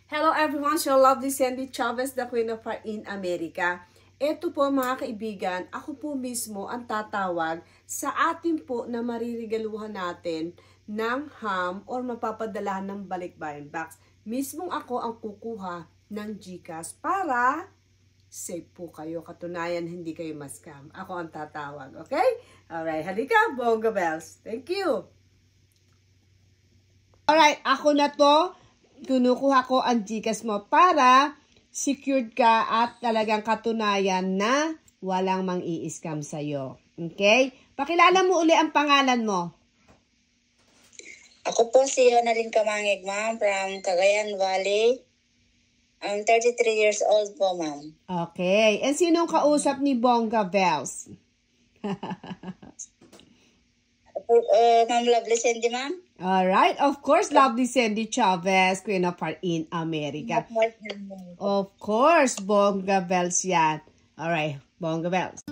Hello everyone, so lovely Sandy Chavez, the Queen of Heart in America. Ito po mga kaibigan, ako po mismo ang tatawag sa atin po na maririgaluhan natin ng ham or mapapadalahan ng balikbayan box. Mismong ako ang kukuha ng GCash para safe po kayo. Katunayan, hindi kayo ma-scam. Ako ang tatawag, okay? Alright, halika, Bonga Bells. Thank you. Alright, ako na to. Kinukuha ko ang GCash mo para secured ka at talagang katunayan na walang mang-i-scam sa'yo. Okay? Pakilala mo uli ang pangalan mo. Ako po si Yonaline Kamangig, ma'am, from Cagayan Valley. I'm 33 years old po, ma'am. Okay. And sinong kausap ni Bonga Bells? Ma'am Lovely Sandy, ma'am. Alright. Of course, lovely Sandy Chavez, Queen of Heart in America. Of course, Bonga Bells yan. Alright, Bonga Bells.